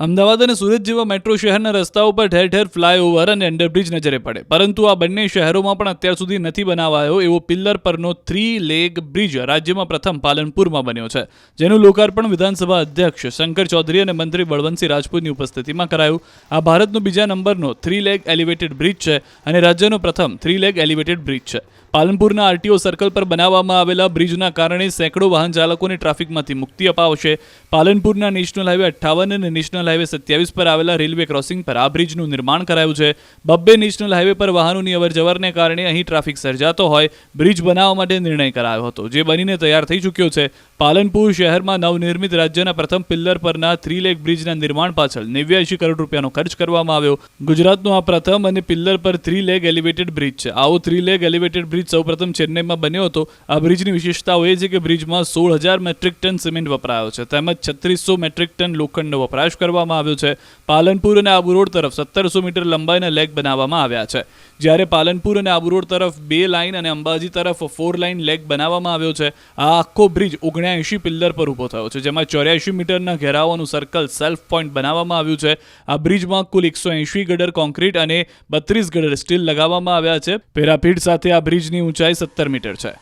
અમદાવાદ અને સુરત જેવા મેટ્રો શહેરના રસ્તાઓ પર ઠેર ઠેર ફ્લાયઓવર અને અંડરબ્રિજ નજરે પડે, પરંતુ આ બંને શહેરોમાં પણ અત્યાર સુધી નથી બનાવાયો એવો પિલ્લર પરનો 3 લેગ બ્રિજ રાજ્યમાં પ્રથમ પાલનપુરમાં બન્યો છે, જેનું લોકાર્પણ વિધાનસભા અધ્યક્ષ શંકર ચૌધરી અને મંત્રી બળવંતસિંહ રાજપૂતની ઉપસ્થિતિમાં કરાયું. આ ભારતનો બીજા નંબરનો 3 લેગ એલિવેટેડ બ્રિજ છે અને રાજ્યનો પ્રથમ 3 લેગ એલિવેટેડ બ્રિજ છે. પાલનપુરના આરટીઓ સર્કલ પર બનાવવામાં આવેલા બ્રિજના કારણે સેંકડો વાહન ચાલકોને ટ્રાફિકમાંથી મુક્તિ અપાવશે. પાલનપુરના નેશનલ હાઈવે 58 અને નેશનલ હાઈવે 27 પર આવેલા રેલવે ક્રોસિંગ પર આ બ્રિજનું નિર્માણ કરાયું છે. બબ્બે નેશનલ હાઈવે પર વાહનોની અવરજવરને કારણે અહીં ટ્રાફિક સર્જાતો હોય બ્રિજ બનાવવા માટે નિર્ણય કરાયો હતો, જે બનીને તૈયાર થઈ ચૂક્યો છે. પાલનપુર શહેરમાં નવનિર્મિત રાજ્યના પ્રથમ પિલ્લર પરના 3 લેગ બ્રિજના નિર્માણ પાછળ 89 કરોડ રૂપિયાનો ખર્ચ કરવામાં આવ્યો. ગુજરાતનો આ પ્રથમ અને પિલ્લર પર 3 લેગ એલિવેટેડ બ્રિજ છે. આવો 3 લેગ એલિવેટેડ બ્રિજ સૌપ્રથમ ચેન્નઈમાં બન્યો હતો. આ બ્રિજની વિશેષતાઓ એ છે કે બ્રિજમાં 16,000 મેટ્રિક ટન સિમેન્ટ વપરાયો છે, તેમજ 3600 મેટ્રિક ટન લોખંડનો વપરાશ કરવામાં આવ્યો છે. પાલનપુર અને આબુ રોડ તરફ 1700 મીટર લંબાઈના લેગ બનાવવામાં આવ્યા છે, જ્યારે પાલનપુર અને આબુ રોડ તરફ 2 લાઇન અને અંબાજી તરફ 4 લાઇન લેગ બનાવવામાં આવ્યો છે. આ આખો બ્રિજ 79 પિલ્લર પર ઊભો થયો છે, જેમાં 84 મીટરના ઘેરાવાનું સર્કલ સેલ્ફ પોઈન્ટ બનાવવામાં આવ્યું છે. આ બ્રિજમાં કુલ 180 ગડર કોન્ક્રીટ અને 32 ગડર સ્ટીલ લગાવવામાં આવ્યા છે. પેરાપીટ સાથે આ બ્રિજની ઊંચાઈ 17 મીટર છે.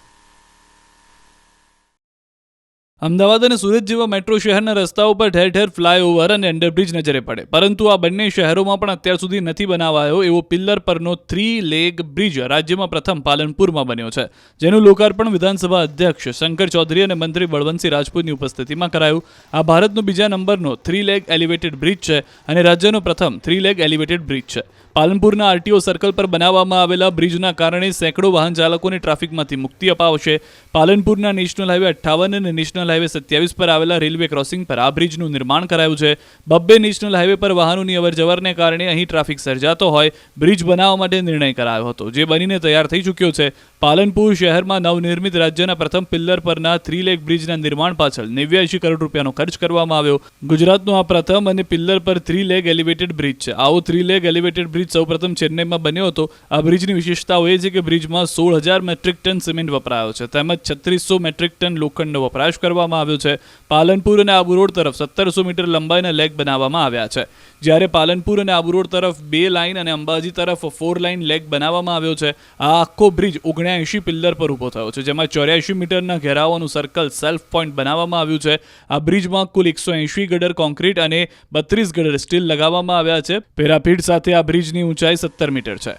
અમદાવાદ અને સુરત જેવા મેટ્રો શહેરના રસ્તાઓ પર ઠેર ઠેર ફ્લાયઓવર અને અંડરબ્રિજ નજરે પડે, પરંતુ આ બંને શહેરોમાં પણ અત્યાર સુધી નથી બનાવાયો એવો પિલ્લર પરનો 3 લેગ બ્રિજ રાજ્યમાં પ્રથમ પાલનપુરમાં બન્યો છે, જેનું લોકાર્પણ વિધાનસભા અધ્યક્ષ શંકર ચૌધરી અને મંત્રી બળવંતસિંહ રાજપૂતની ઉપસ્થિતિમાં કરાયું. આ ભારતનો બીજા નંબરનો 3 લેગ એલિવેટેડ બ્રિજ છે અને રાજ્યનો પ્રથમ 3 લેગ એલિવેટેડ બ્રિજ છે. પાલનપુરના આરટીઓ સર્કલ પર બનાવવામાં આવેલા બ્રિજના કારણે સેંકડો વાહન ચાલકોને ટ્રાફિકમાંથી મુક્તિ અપાવશે. પાલનપુરના નેશનલ હાઈવે 58 અને નેશનલ હાઈવે 27 પર આવેલા રેલવે ક્રોસિંગ પર આ બ્રિજનું નિર્માણ કરાયું છે. બબ્બે નેશનલ હાઈવે પર વાહનોની અવરજવરને કારણે અહીં ટ્રાફિક સર્જાતો હોય બ્રિજ બનાવવા માટે નિર્ણય કરાયો હતો, જે બનીને તૈયાર થઈ ચૂક્યો છે. પાલનપુર શહેરમાં નવનિર્મિત રાજ્યના પ્રથમ પિલ્લર પરના 3 લેગ બ્રિજના નિર્માણ પાછળ 89 કરોડ રૂપિયાનો ખર્ચ કરવામાં આવ્યો. ગુજરાતનો આ પ્રથમ અને પિલ્લર પર 3 લેગ એલિવેટેડ બ્રિજ છે. આવો 3 લેગ એલિવેટેડ બ્રિજ સૌપ્રથમ ચેન્નઈમાં બન્યો હતો. આ બ્રિજની વિશેષતાઓ એ છે કે બ્રિજમાં 16,000 મેટ્રિક ટન સિમેન્ટ વપરાયો છે, તેમજ 3600 મેટ્રિક ટન લોખંડનો વપરાશ કરવામાં આવ્યો છે. પાલનપુર અને આબુ રોડ તરફ 1700 મીટર લંબાઈના લેગ બનાવવામાં આવ્યા છે, જ્યારે પાલનપુર અને આબુ રોડ તરફ 2 લાઇન અને અંબાજી તરફ 4 લાઇન લેગ બનાવવામાં આવ્યો છે. આ આખો બ્રિજ 79 પિલ્લર પર ઊભો થયો છે, જેમાં 84 મીટરના ઘેરાવાનું સર્કલ સેલ્ફ પોઈન્ટ બનાવવામાં આવ્યું છે. આ બ્રિજમાં કુલ 180 ગડર કોન્ક્રીટ અને 32 ગડર સ્ટીલ લગાવવામાં આવ્યા છે. પેરાપીટ સાથે આ બ્રિજની ઊંચાઈ 17 મીટર છે.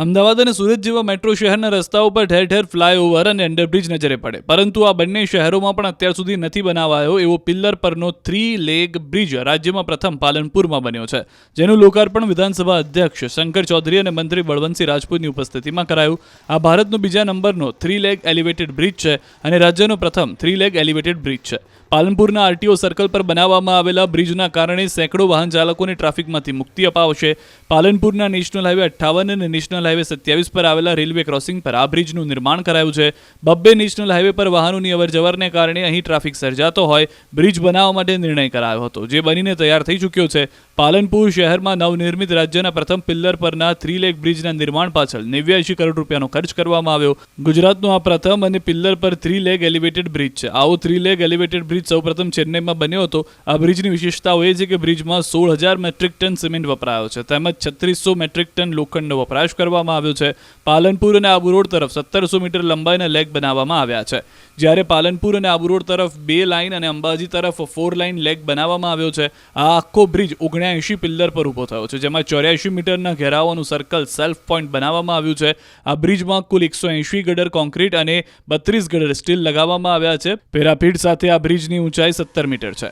અમદાવાદ અને સુરત જેવા મેટ્રો શહેરના રસ્તાઓ પર ઠેર ઠેર ફ્લાયઓવર અને અંડરબ્રિજ નજરે પડે, પરંતુ આ બંને શહેરોમાં પણ અત્યાર સુધી નથી બનાવાયો એવો પિલ્લર પરનો 3 લેગ બ્રિજ રાજ્યમાં પ્રથમ પાલનપુરમાં બન્યો છે, જેનું લોકાર્પણ વિધાનસભા અધ્યક્ષ શંકર ચૌધરી અને મંત્રી બળવંતસિંહ રાજપૂતની ઉપસ્થિતિમાં કરાયું. આ ભારતનો બીજા નંબરનો 3 લેગ એલિવેટેડ બ્રિજ છે અને રાજ્યનો પ્રથમ 3 લેગ એલિવેટેડ બ્રિજ છે. પાલનપુરના આરટીઓ સર્કલ પર બનાવવામાં આવેલા બ્રિજના કારણે સેંકડો વાહન ચાલકોને ટ્રાફિકમાંથી મુક્તિ અપાવશે. પાલનપુરના નેશનલ હાઈવે 58 અને નેશનલ હાઈવે 27 પર આવેલા રેલવે ક્રોસિંગ પર આ બ્રિજનું નિર્માણ કરાયું છે. બબ્બે નેશનલ હાઈવે પર વાહનોની અવરજવરને કારણે અહીં ટ્રાફિક સર્જાતો હોય બ્રિજ બનાવવા માટે નિર્ણય કરાયો હતો, જે બનીને તૈયાર થઈ ચૂક્યો છે. પાલનપુર શહેરમાં નવનિર્મિત રાજ્યના પ્રથમ પિલ્લર પરના 3 લેગ બ્રિજના નિર્માણ પાછળ 89 કરોડ રૂપિયાનો ખર્ચ કરવામાં આવ્યો. ગુજરાતનો આ પ્રથમ અને પિલ્લર પર 3 લેગ એલિવેટેડ બ્રિજ છે. આવો 3 લેગ એલિવેટેડ બ્રિજ સૌપ્રથમ ચેન્નઈમાં બન્યો હતો. આ બ્રિજની વિશેષતાઓ એ છે કે બ્રિજમાં 16,000 મેટ્રિક ટન સિમેન્ટ વપરાયો છે, તેમજ 3600 મેટ્રિક ટન લોખંડનો વપરાશ કરવામાં આવ્યો છે. પાલનપુર અને આબુ રોડ તરફ 1700 મીટર લંબાઈના લેગ બનાવવામાં આવ્યા છે, જ્યારે પાલનપુર અને આબુ રોડ તરફ 2 લાઇન અને અંબાજી તરફ 4 લાઇન લેગ બનાવવામાં આવ્યો છે. આ આખો બ્રિજ 79 પિલ્લર પર ઊભો થયો છે, જેમાં 84 મીટરના ઘેરાવાનું સર્કલ સેલ્ફ પોઈન્ટ બનાવવામાં આવ્યું છે. આ બ્રિજમાં કુલ 180 ગડર કોન્ક્રીટ અને 32 ગડર સ્ટીલ લગાવવામાં આવ્યા છે. પેરાપીટ સાથે આ બ્રિજની ઊંચાઈ 17 મીટર છે.